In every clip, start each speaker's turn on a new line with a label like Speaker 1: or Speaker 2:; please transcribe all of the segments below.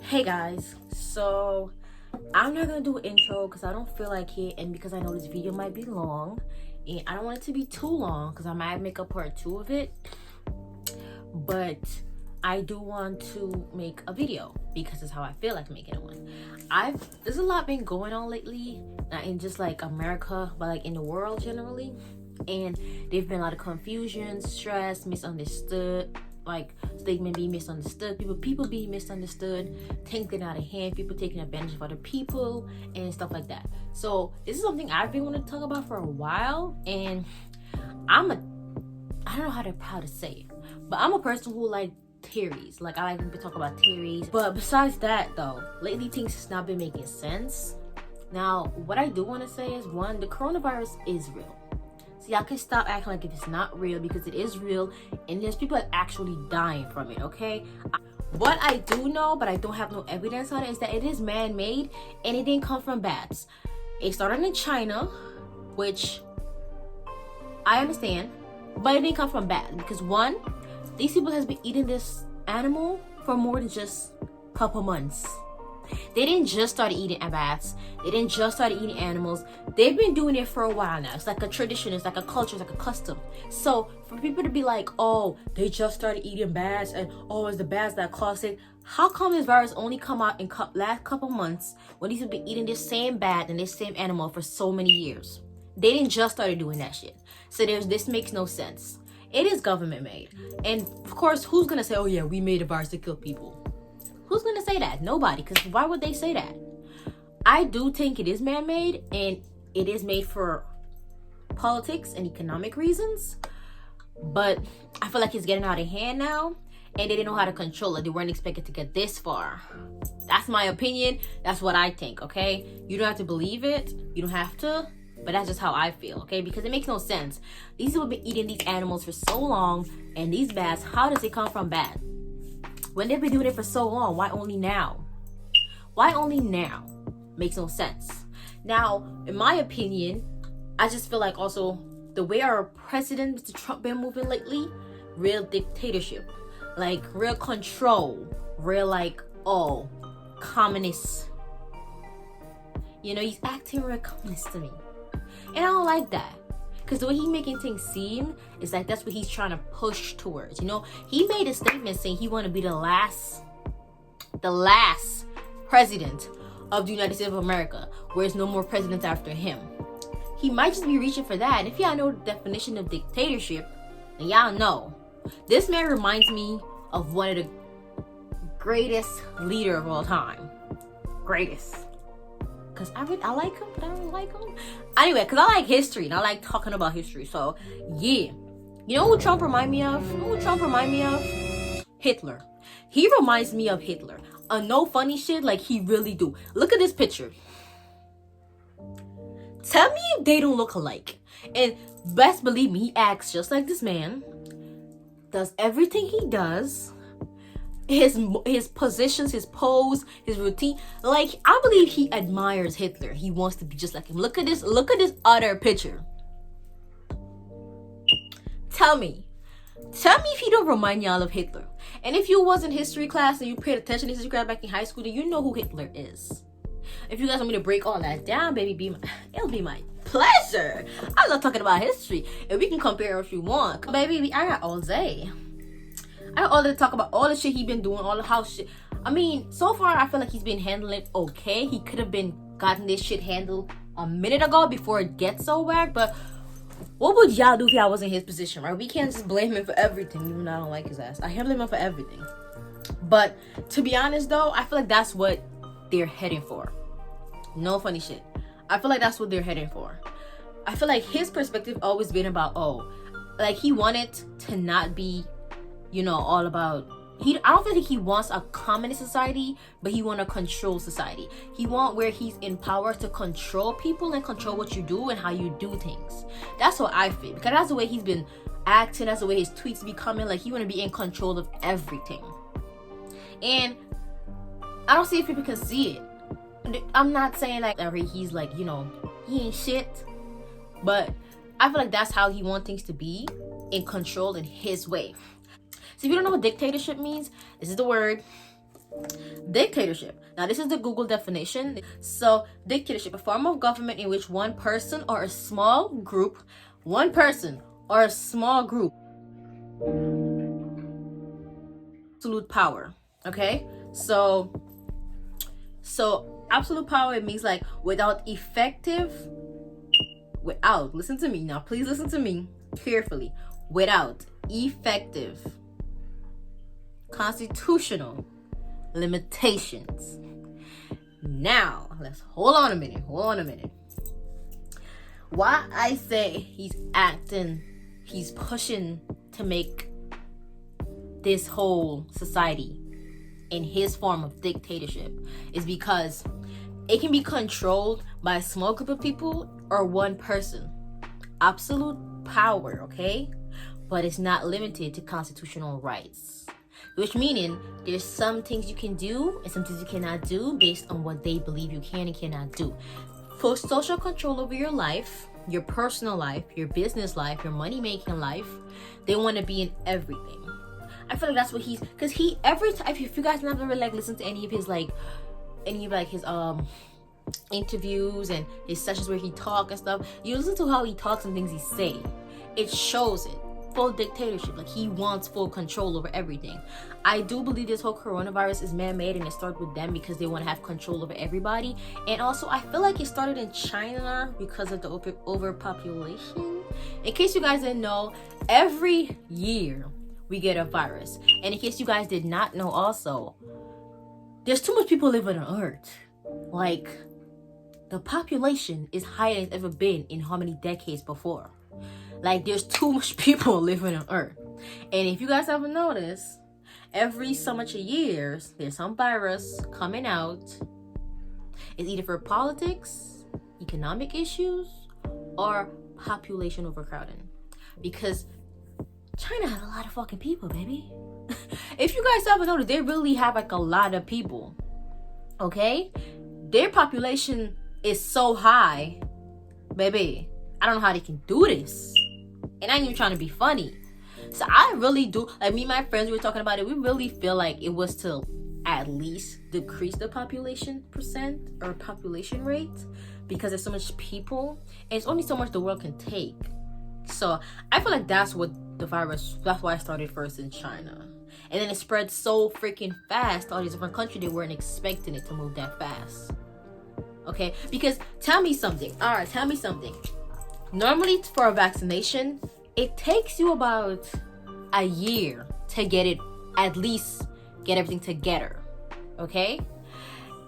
Speaker 1: Hey guys, so I'm not gonna do an intro because I don't feel like it, and because I know this video might be long, and I don't want it to be too long because I might make a part 2 of it. But I do want to make a video because it's how I feel like making one. There's a lot been going on lately, not in just like America, but like in the world generally, and there've been a lot of confusion, stress, misunderstood, like statement being misunderstood, people being misunderstood, things getting out of hand, people taking advantage of other people and stuff like that. So this is something I've been wanting to talk about for a while, and I don't know how to say it, but I'm a person who like theories. Like, I like to talk about theories. But besides that though, lately things has not been making sense. Now, what I do want to say is, one, the coronavirus is real. So y'all can stop acting like if it's not real, because it is real, and there's people that actually dying from it, okay? What I do know, but I don't have no evidence on it, is that it is man-made and it didn't come from bats. It started in China, which I understand, but it didn't come from bats because, one, these people has been eating this animal for more than just a couple months. They didn't just start eating bats. They didn't just start eating animals. They've been doing it for a while now. It's like a tradition. It's like a culture. It's like a custom. So for people to be like, oh, they just started eating bats, and oh, it's the bats that caused it. How come this virus only come out in last couple months when these have been eating this same bat and this same animal for so many years? They didn't just started doing that shit. So this makes no sense. It is government made. And of course, who's gonna say, oh yeah, we made a virus to kill people? Who's gonna say that? Nobody, because why would they say that? I do think it is man-made, and it is made for politics and economic reasons, but I feel like it's getting out of hand now, and they didn't know how to control it. They weren't expected to get this far. That's my opinion. That's what I think, okay? You don't have to believe it. You don't have to, but that's just how I feel, okay? Because it makes no sense. These people have been eating these animals for so long, and these bats, how does it come from bats? When they've been doing it for so long, why only now? Why only now? Makes no sense. Now, in my opinion, I just feel like also the way our president, Mr. Trump, been moving lately, real dictatorship, like real control, real like, oh, communist. You know, he's acting real communist to me. And I don't like that. Because the way he's making things seem is like that's what he's trying to push towards. You know, he made a statement saying he want to be the last president of the United States of America, where there's no more presidents after him. He might just be reaching for that. And if y'all know the definition of dictatorship, then y'all know. This man reminds me of one of the greatest leader of all time. Greatest. Because I like him, but I don't like him. Anyway, because I like history, and I like talking about history. So, yeah. You know who Trump remind me of? Hitler. He reminds me of Hitler. No funny shit, like he really do. Look at this picture. Tell me if they don't look alike. And best believe me, he acts just like this man. Does everything he does. His positions, his pose, his routine. Like, I believe he admires Hitler. He wants to be just like him. Look at this other picture. Tell me if he don't remind y'all of Hitler. And if you was in history class and you paid attention to history class back in high school, then you know who Hitler is. If you guys want me to break all that down, baby, it'll be my pleasure. I love talking about history, and we can compare if you want. Baby, I got all day. I got all to talk about all the shit he been doing, all the house shit. I mean, so far I feel like he's been handling it okay. He could have been gotten this shit handled a minute ago before it gets so whack. But what would y'all do if y'all was in his position, right? We can't just blame him for everything, even though I don't like his ass. I can't blame him for everything. But to be honest though, I feel like that's what they're heading for. No funny shit. I feel like that's what they're heading for. I feel like his perspective always been about, oh, like he wanted to not be, you know, all about, I don't think he wants a communist society, but he want a control society. He want where he's in power to control people and control what you do and how you do things. That's what I feel, because that's the way he's been acting. That's the way his tweets be coming. Like, he want to be in control of everything. And I don't see if people can see it. I'm not saying like he's like, you know, he ain't shit, but I feel like that's how he wants things to be, in control in his way. So if you don't know what dictatorship means, this is the word. Dictatorship. Now, this is the Google definition. So, dictatorship, a form of government in which one person or a small group, absolute power. Okay? So absolute power, it means like listen to me now, please listen to me carefully, without effective constitutional limitations. Now, let's hold on a minute. Why I say he's pushing to make this whole society in his form of dictatorship is because it can be controlled by a small group of people or one person. Absolute power, okay? But it's not limited to constitutional rights. Which meaning there's some things you can do and some things you cannot do based on what they believe you can and cannot do. For social control over your life, your personal life, your business life, your money-making life, they want to be in everything. I feel like that's what every time, if you guys never really listen to any of his his interviews and his sessions where he talk and stuff, you listen to how he talks and things he say, it shows it. Full dictatorship, like he wants full control over everything. I do believe this whole coronavirus is man-made and it started with them because they want to have control over everybody. And also I feel like it started in China because of the overpopulation. In case you guys didn't know, every year we get a virus. And in case you guys did not know also, there's too much people living on Earth. Like, the population is higher than it's ever been in how many decades before. Like, there's too much people living on Earth. And if you guys haven't noticed, every so much years, there's some virus coming out. It's either for politics, economic issues, or population overcrowding. Because China has a lot of fucking people, baby. If you guys haven't noticed, they really have like a lot of people. Okay? Their population is so high, baby. I don't know how they can do this. And I ain't even trying to be funny. So I really do, like me and my friends, we were talking about it. We really feel like it was to at least decrease the population percent or population rate because there's so much people and it's only so much the world can take. So I feel like that's why it started first in China. And then it spread so freaking fast to all these different countries. They weren't expecting it to move that fast. Okay? Because tell me something. Normally for a vaccination, it takes you about a year to get it, at least get everything together. Okay?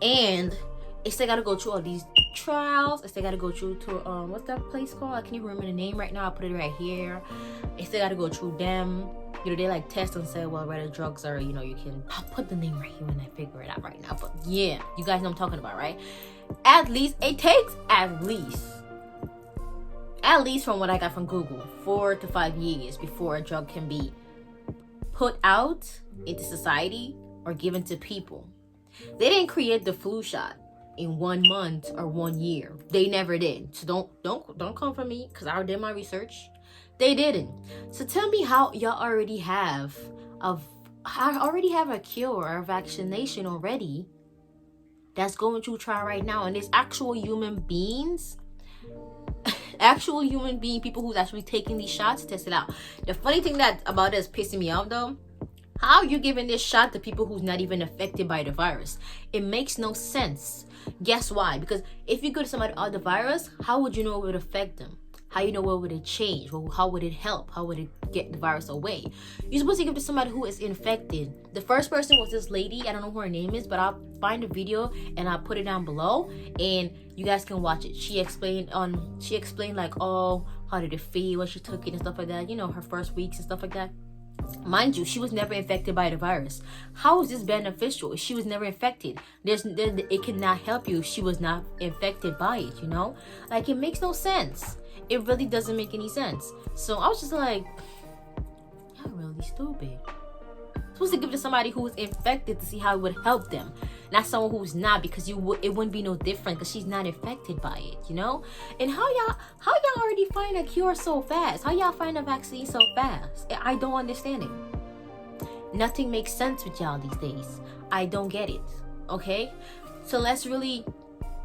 Speaker 1: And it still gotta go through all these trials. It still gotta go through to what's that place called? I can't even remember the name right now. I'll put it right here. It still gotta go through them. You know, they like test and say, well, whether drugs are, you know, you can. I'll put the name right here when I figure it out right now. But yeah, you guys know what I'm talking about, right? At least it takes at least from what I got from Google, 4 to 5 years before a drug can be put out into society or given to people. They didn't create the flu shot in 1 month or 1 year. They never did. So don't come for me because I did my research. They didn't. So tell me how y'all already have a cure or a vaccination already that's going through trial right now, and there's actual human beings, people who's actually taking these shots to test it out. The funny thing about this pissing me off though, how you giving this shot to people who's not even affected by the virus? It makes no sense. Guess why? Because if you go to somebody on the virus, how would you know it would affect them? How you know what would it change? How would it help? How would it get the virus away? You're supposed to give it to somebody who is infected. The first person was this lady. I don't know who her name is, but I'll find a video and I'll put it down below and you guys can watch it. She explained like, oh, how did it feel when she took it and stuff like that. You know, her first weeks and stuff like that. Mind you, she was never infected by the virus. How is this beneficial if she was never infected? It cannot help you if she was not infected by it, you know? Like, it makes no sense. It really doesn't make any sense. So I was just like, y'all really stupid. Supposed to give it to somebody who is infected to see how it would help them, not someone who's not, because it wouldn't be no different because she's not infected by it, you know. And how y'all already find a cure so fast? How y'all find a vaccine so fast? I don't understand it. Nothing makes sense with y'all these days. I don't get it. Okay? So let's really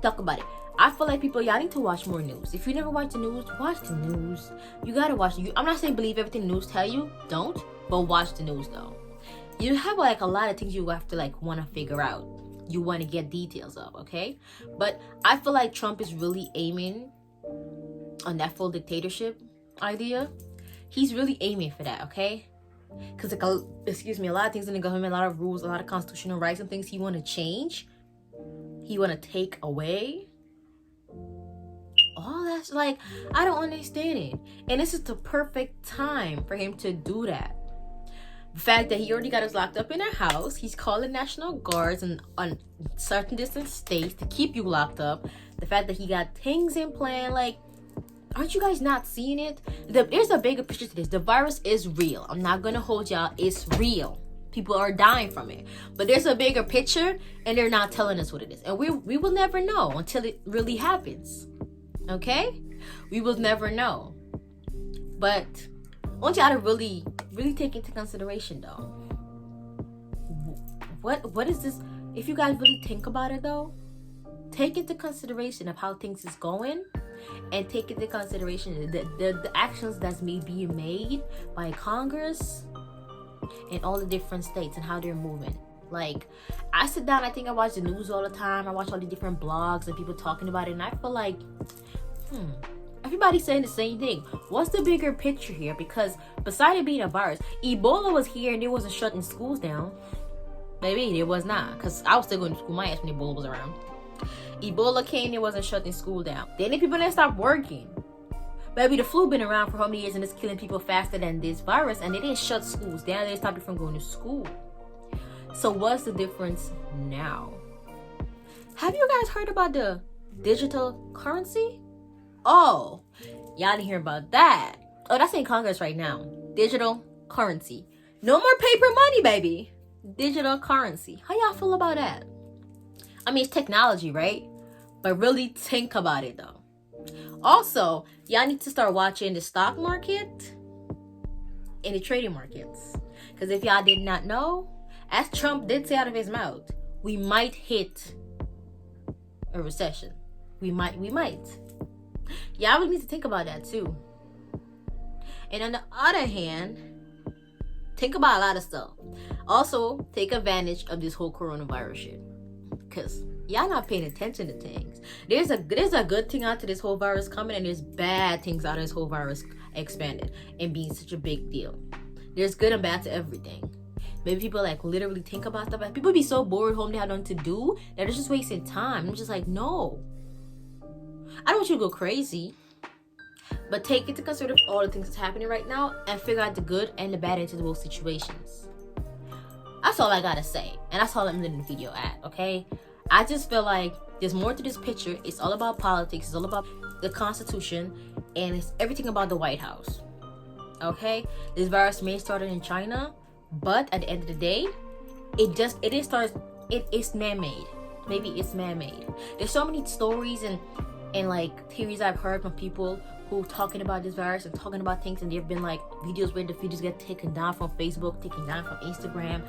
Speaker 1: talk about it. I feel like people, y'all need to watch more news. If you never watch the news, watch the news. You gotta watch. I'm not saying believe everything the news tell you. Don't. But watch the news though. You have like a lot of things you have to like want to figure out. You want to get details of, okay? But I feel like Trump is really aiming on that full dictatorship idea. He's really aiming for that, okay? Because like, a lot of things in the government, a lot of rules, a lot of constitutional rights and things he want to change, he want to take away. All that's like, I don't understand it. And this is the perfect time for him to do that. The fact that he already got us locked up in a house, he's calling National Guards on certain distant states to keep you locked up. The fact that he got things in plan, like, aren't you guys not seeing it? There's a bigger picture to this. The virus is real. I'm not gonna hold y'all. It's real. People are dying from it. But there's a bigger picture, and they're not telling us what it is. And we will never know until it really happens. Okay? We will never know. But I want y'all to really take into consideration though. What is this? If you guys really think about it though, take into consideration of how things is going, and take into consideration the actions that's being made by Congress and all the different states and how they're moving. Like, I sit down, I think I watch the news all the time. I watch all the different blogs and people talking about it, and I feel like, everybody's saying the same thing. What's the bigger picture here? Because besides it being a virus, Ebola was here and they wasn't shutting schools down. Maybe it was not, because I was still going to school my ass when Ebola was around. Ebola came, it wasn't shutting school down. Then the people that stopped working. Maybe the flu been around for how many years and it's killing people faster than this virus, and they didn't shut schools down. They stopped you from going to school. So what's the difference now? Have you guys heard about the digital currency? Oh, y'all didn't hear about that. Oh, that's in Congress right now. Digital currency. No more paper money, baby. Digital currency. How y'all feel about that? I mean, it's technology, right? But really think about it, though. Also, y'all need to start watching the stock market and the trading markets. Because if y'all did not know, as Trump did say out of his mouth, we might hit a recession. We might. Y'all would need to think about that too. And on the other hand, think about a lot of stuff. Also, take advantage of this whole coronavirus shit. Because y'all not paying attention to things. There's a good thing out to this whole virus coming, and there's bad things out of this whole virus expanded and being such a big deal. There's good and bad to everything. Maybe people like literally think about stuff. Like, people be so bored home, they have nothing to do, that they're just wasting time. I'm just like, no. I don't want you to go crazy, but take into consideration all the things that's happening right now and figure out the good and the bad into those situations. That's all I gotta say, and that's all I'm ending the video at, okay? I just feel like there's more to this picture. It's all about politics. It's all about the Constitution, and it's everything about the White House, okay? This virus may start in China, but at the end of the day, it's man-made. Maybe it's man-made. There's so many stories and like theories I've heard from people who talking about this virus and talking about things, and there have been like videos where the videos get taken down from Facebook, taken down from Instagram,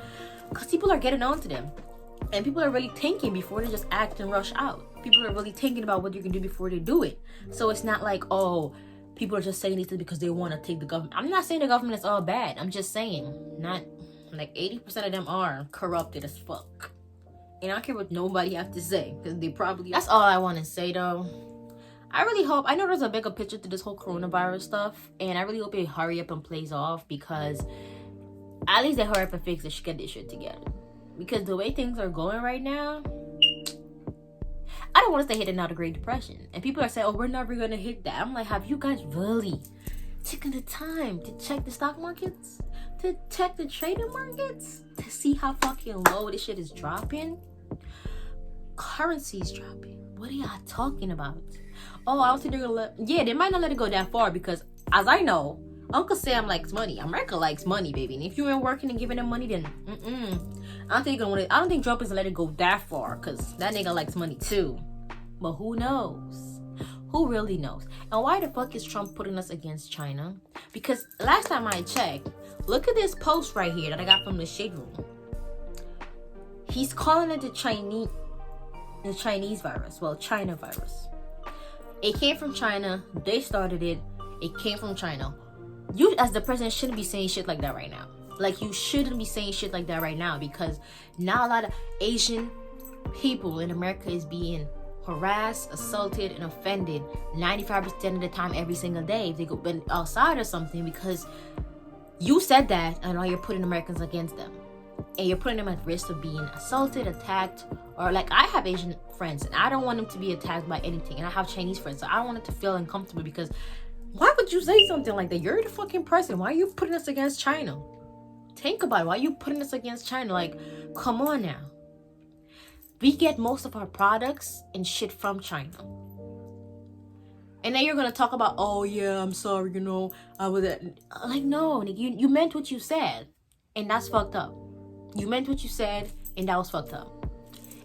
Speaker 1: because people are getting onto them, and people are really thinking before they just act and rush out. People are really thinking about what you can do before they do it. So it's not like, oh, people are just saying these things because they want to take the government. I'm not saying the government is all bad. I'm just saying, not like 80% of them are corrupted as fuck. And I don't care what nobody have to say, because they probably. That's all I want to say though. I really hope, I know there's a bigger picture to this whole coronavirus stuff, and I really hope it hurry up and plays off, because at least they hurry up and fix it, get this shit together. Because the way things are going right now, I don't want us to hit another Great Depression. And people are saying, oh, we're never going to hit that. I'm like, have you guys really taken the time to check the stock markets? To check the trading markets? To see how fucking low this shit is dropping? Currency's dropping. What are y'all talking about? Oh, I was thinking they're gonna they might not let it go that far, because as I know, Uncle Sam likes money. America likes money, baby. And if you ain't working and giving them money, then I don't think Trump is gonna let it go that far, because that nigga likes money too. But who knows? Who really knows? And why the fuck is Trump putting us against China? Because last time I checked, look at this post right here that I got from the Shade Room. He's calling it the Chinese virus. Well, China virus. It came from China. They started it. It came from China. You, as the president, shouldn't be saying shit like that right now. Like, you shouldn't be saying shit like that right now, because now a lot of Asian people in America is being harassed, assaulted, and offended 95% of the time, every single day. If they go outside or something, because you said that, and now you're putting Americans against them. And you're putting them at risk of being assaulted, attacked, or like, I have Asian friends and I don't want them to be attacked by anything, and I have Chinese friends, so I don't want it to feel uncomfortable, because why would you say something like that? You're the fucking president. Why are you putting us against China? Think about it. Why are you putting us against China? Like, come on now. We get most of our products and shit from China. And then you're gonna talk about, oh yeah, I'm sorry, you know, I was like, no, you meant what you said, and that's fucked up. You meant what you said, and that was fucked up.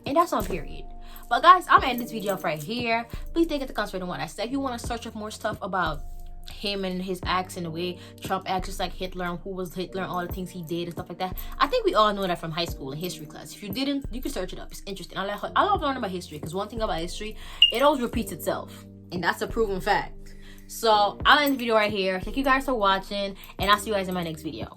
Speaker 1: And that's on period. But guys, I'm gonna end this video off right here. Please take it to consideration what I said. If you want to search up more stuff about him and his acts and the way Trump acts, just like Hitler, and who was Hitler, and all the things he did and stuff like that, I think we all know that from high school and history class. If you didn't, you can search it up. It's interesting. I love learning about history, because one thing about history, it always repeats itself, and that's a proven fact. So I'll end the video right here. Thank you guys for watching, and I'll see you guys in my next video.